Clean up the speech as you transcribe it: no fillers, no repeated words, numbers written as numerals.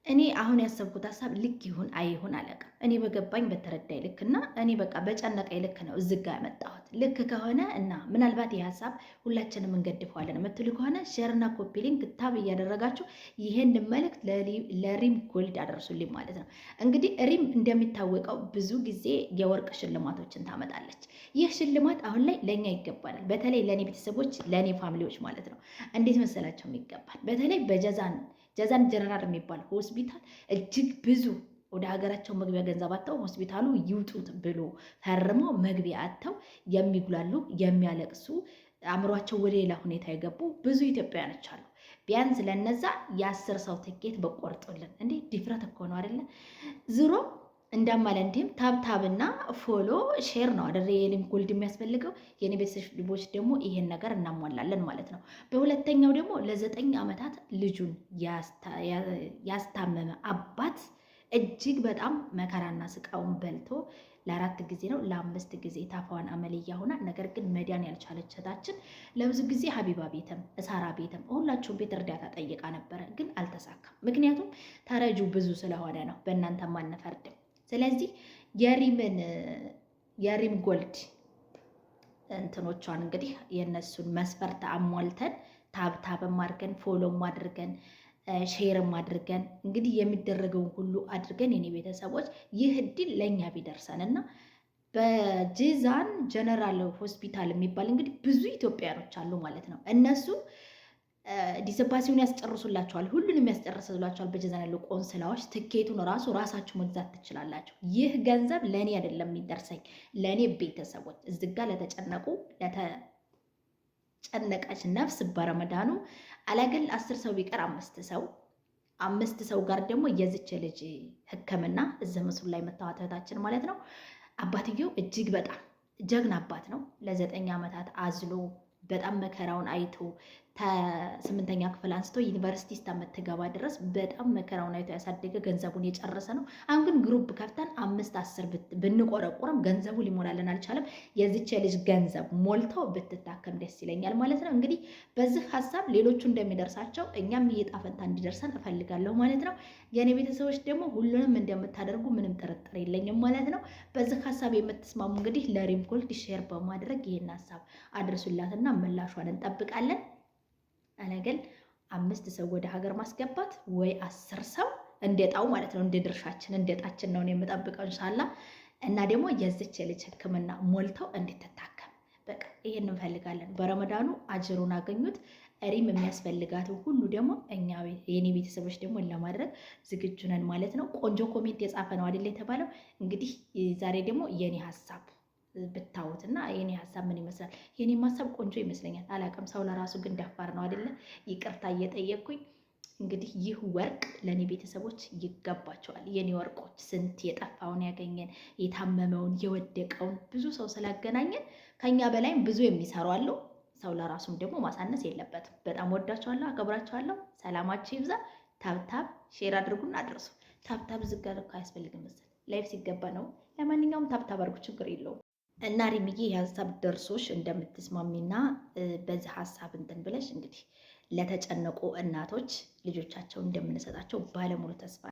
እኔ አሁን ያሰብኩት ሀሳብ ልክ ይሁን አይሁን አላውቅም። እኔ በገባኝ በተረዳኝ ልክና እኔ በቃ በጨነቀኝ ልክ ነው እዚህ ጋር ያመጣሁት። ልክ ከሆነ እና ምናልባት ይህ ሀሳብ ሁላችንም እንገድፈዋለን የምትሉ ከሆነ ሼርና ኮፒ ሊንክ ታብ እያደረጋችሁ ይሄን መልእክት ለሪም ጎልድ አደርሱልኝ ማለት ነው። እንግዲህ ሪም እንደሚታወቀው ብዙ ጊዜ የወርቅ ሽልማቶችን ታመጣለች። ይህ ሽልማት አሁን ላይ ለእኛ ይገባናል። በተለይ ለእኔ ቤተሰቦች፣ ለእኔ ፋሚሊዎች ማለት ነው። እንዴት መሰላቸው ይገባል። በተለይ ጀዛን ጀነራል የሚባል ሆስፒታል እጅግ ብዙ ወደ ሀገራቸው መግቢያ ገንዘብ አጥተው ሆስፒታሉ ይውጡት ብሎ ፈርመው መግቢያ አጥተው የሚጉላሉ የሚያለቅሱ አእምሯቸው ወደ ሌላ ሁኔታ የገቡ ብዙ ኢትዮጵያውያኖች አሉ። ቢያንስ ለነዛ የ10 ሰው ትኬት በቆርጡልን። እንዴ ዲፍረት እኮ ነው አይደለ? ዝሮ እንዳማለ እንዲህም ታብታብና ፎሎ ሼር ነው አደረ የኔም ጎልድ የሚያስፈልገው። የኔ ቤተሰቦች ደግሞ ይሄን ነገር እናሟላለን ማለት ነው። በሁለተኛው ደግሞ ለ9 ዓመታት ልጁን ያስታመመ አባት እጅግ በጣም መከራና ስቃውን በልቶ ለ4 ጊዜ ነው ለ5 ጊዜ ታፋዋን አመልያ ሆና፣ ነገር ግን መዳን ያልቻለች እህታችን ለብዙ ጊዜ ሀቢባ ቤትም እሳራ ቤትም ሁላችሁም ቤት እርዳታ ጠይቃ ነበረ፣ ግን አልተሳካም። ምክንያቱም ተረጁ ብዙ ስለሆነ ነው። በእናንተም አንፈርድም። ስለዚህ የሪም ጎልድ እንትኖቿን እንግዲህ የእነሱን መስፈርት አሟልተን ታብታብም አድርገን ፎሎም አድርገን ሼርም አድርገን እንግዲህ የሚደረገውን ሁሉ አድርገን የኔ ቤተሰቦች ይህ እድል ለእኛ ቢደርሰን እና በጂዛን ጀነራል ሆስፒታል የሚባል እንግዲህ ብዙ ኢትዮጵያኖች አሉ ማለት ነው። እነሱ ዲስፓሲውን ያስጨርሱላቸዋል፣ ሁሉንም ያስጨርስላቸዋል። በጀዛን ያሉ ቆንስላዎች ትኬቱን ራሳችሁ መግዛት ትችላላችሁ። ይህ ገንዘብ ለእኔ አይደለም የሚደርሰኝ፣ ለእኔ ቤተሰቦች እዚህ ጋር ለተጨነቁ ለተጨነቀች ነፍስ በረመዳኑ አላገል 10 ሰው ቢቀር 5 ሰው ጋር ደግሞ የዝች ልጅ ሕክምና እዚህ ምስሉ ላይ መታወታታችን ማለት ነው። አባትየው እጅግ በጣም ጀግና አባት ነው። ለ9 ዓመታት አዝሎ በጣም መከራውን አይቶ ከ8ኛ ክፍል አንስቶ ዩኒቨርሲቲ እስከምትገባ ድረስ በጣም መከራውን አይቶ ያሳደገ ገንዘቡን የጨረሰ ነው። አሁን ግን ግሩፕ ከፍተን 5-10 ብንቆረቁርም ገንዘቡ ሊሞላልን አልቻለም። የዚች ልጅ ገንዘብ ሞልተው ብትታከም ደስ ይለኛል ማለት ነው። እንግዲህ በዚህ ሀሳብ ሌሎቹ እንደሚደርሳቸው እኛም ይሄ ዕጣ ፈንታ እንዲደርሰን እፈልጋለሁ ማለት ነው። የኔ ቤተሰቦች ደግሞ ሁሉንም እንደምታደርጉ ምንም ጥርጥር የለኝም ማለት ነው። በዚህ ሀሳብ የምትስማሙ እንግዲህ ለሪም ጎልድ ሼር በማድረግ ይህን ሀሳብ አድርሱላትና ምላሿን እንጠብቃለን። አነገል 5 ሰው ወደ ሀገር ማስገባት ወይ 10 ሰው እንደጣው ማለት ነው። እንደ ድርሻችን እንደጣችን ነው የምጠብቀው ኢንሻአላ። እና ደግሞ የዚች የልጅ ሕክምና ሞልተው እንድትታከም በቃ ይሄን እንፈልጋለን። በረመዳኑ አጅሩን አገኙት። ሪም የሚያስፈልጋት ሁሉ ደግሞ እኛ የኔ ቤተሰቦች ደግሞ ለማድረግ ዝግጁ ነን ማለት ነው። ቆንጆ ኮሜንት የጻፈ ነው አይደል የተባለው። እንግዲህ ዛሬ ደግሞ የኔ ሀሳብ ብታዩትና የኔ ሀሳብ ምን ይመስላል? የኔም ሀሳብ ቆንጆ ይመስለኛል። አላውቅም፣ ሰው ለራሱ ግን ደፋር ነው አይደለ? ይቅርታ እየጠየቅኩኝ እንግዲህ ይህ ወርቅ ለእኔ ቤተሰቦች ይገባቸዋል። የኔ ወርቆች ስንት የጠፋውን ያገኘን የታመመውን የወደቀውን ብዙ ሰው ስላገናኘን ከኛ በላይም ብዙ የሚሰሩ አሉ። ሰው ለራሱም ደግሞ ማሳነስ የለበትም። በጣም ወዳቸዋለሁ፣ አከብራቸዋለሁ። ሰላማችሁ ይብዛ። ታብታብ ሼር አድርጉና አድርሱ። ታብታብ ዝጋ ልክ አያስፈልግም መሰል ላይፍ ሲገባ ነው። ለማንኛውም ታብታብ አድርጉ፣ ችግር የለውም። እና ሪምዬ የሀሳብ ደርሶሽ እንደምትስማሚና በዚህ ሀሳብ እንትን ብለሽ እንግዲህ ለተጨነቁ እናቶች ልጆቻቸው እንደምንሰጣቸው ባለሙሉ ተስፋ